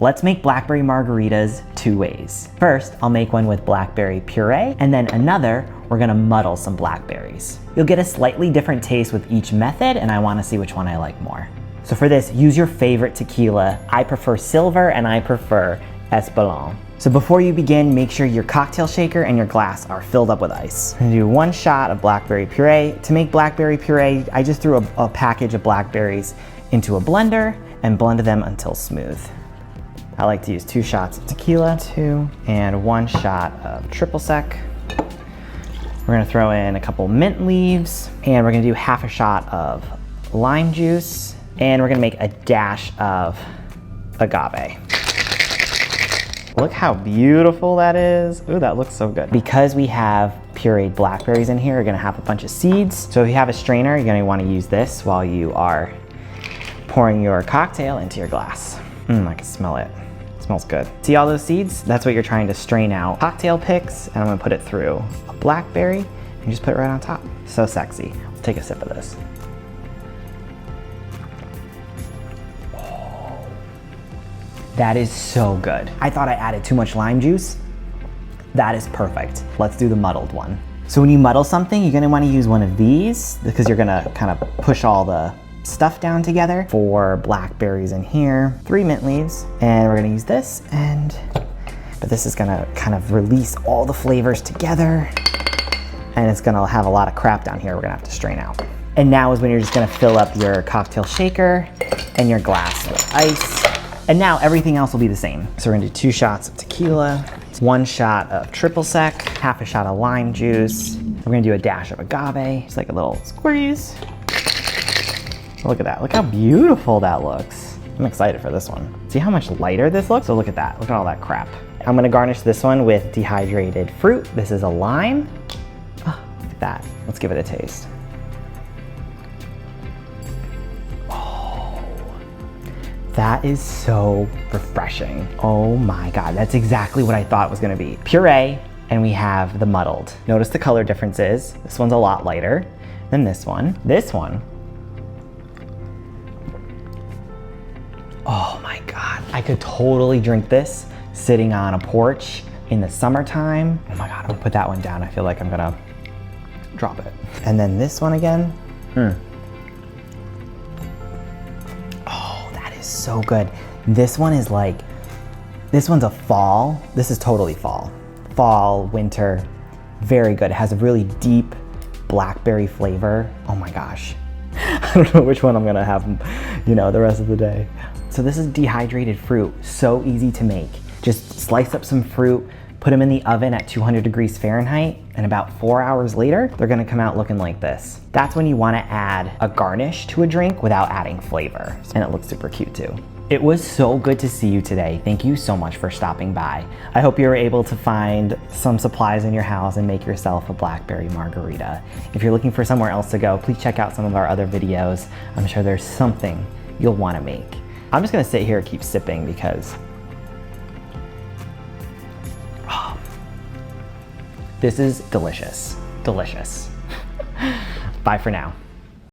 Let's make blackberry margaritas 2 ways. First, I'll make one with blackberry puree, and then another, we're gonna muddle some blackberries. You'll get a slightly different taste with each method, and I wanna see which one I like more. So for this, use your favorite tequila. I prefer silver, and I prefer Espolòn. So before you begin, make sure your cocktail shaker and your glass are filled up with ice. I'm gonna do 1 shot of blackberry puree. To make blackberry puree, I just threw a package of blackberries into a blender and blended them until smooth. I like to use 2 shots of tequila, 2, and 1 shot of triple sec. We're gonna throw in a couple mint leaves, and we're gonna do half a shot of lime juice, and we're gonna make a dash of agave. Look how beautiful that is. Ooh, that looks so good. Because we have pureed blackberries in here, you're gonna have a bunch of seeds. So if you have a strainer, you're gonna wanna use this while you are pouring your cocktail into your glass. I can smell it. Smells good. See all those seeds? That's what you're trying to strain out. Cocktail picks, and I'm gonna put it through a blackberry and just put it right on top. So sexy. Let's take a sip of this. Oh, that is so good. I thought I added too much lime juice. That is perfect. Let's do the muddled one. So when you muddle something, you're gonna wanna use one of these because you're gonna kind of push all the stuff down together. 4 blackberries in here, 3 mint leaves, and we're gonna use this, but this is gonna kind of release all the flavors together, and it's gonna have a lot of crap down here we're gonna have to strain out. And now is when you're just gonna fill up your cocktail shaker and your glass with ice, and now everything else will be the same. So we're gonna do 2 shots of tequila, 1 shot of triple sec, half a shot of lime juice. We're gonna do a dash of agave, just like a little squeeze. Look at that, look how beautiful that looks. I'm excited for this one. See how much lighter this looks? So look at that, look at all that crap. I'm gonna garnish this one with dehydrated fruit. This is a lime. Oh, look at that, let's give it a taste. Oh, that is so refreshing. Oh my God, that's exactly what I thought it was gonna be. Puree, and we have the muddled. Notice the color differences. This one's a lot lighter than this one. This one, oh my God, I could totally drink this sitting on a porch in the summertime. Oh my God, I'm gonna put that one down. I feel like I'm gonna drop it. And then this one again. Oh, that is so good. This one is like, this one's a fall. This is totally fall. Fall, winter, very good. It has a really deep blackberry flavor. Oh my gosh. I don't know which one I'm gonna have, the rest of the day. So this is dehydrated fruit, so easy to make. Just slice up some fruit, put them in the oven at 200 degrees Fahrenheit, and about 4 hours later, they're gonna come out looking like this. That's when you wanna add a garnish to a drink without adding flavor. And it looks super cute too. It was so good to see you today. Thank you so much for stopping by. I hope you were able to find some supplies in your house and make yourself a blackberry margarita. If you're looking for somewhere else to go, please check out some of our other videos. I'm sure there's something you'll wanna make. I'm just gonna sit here and keep sipping because this is delicious, delicious. Bye for now.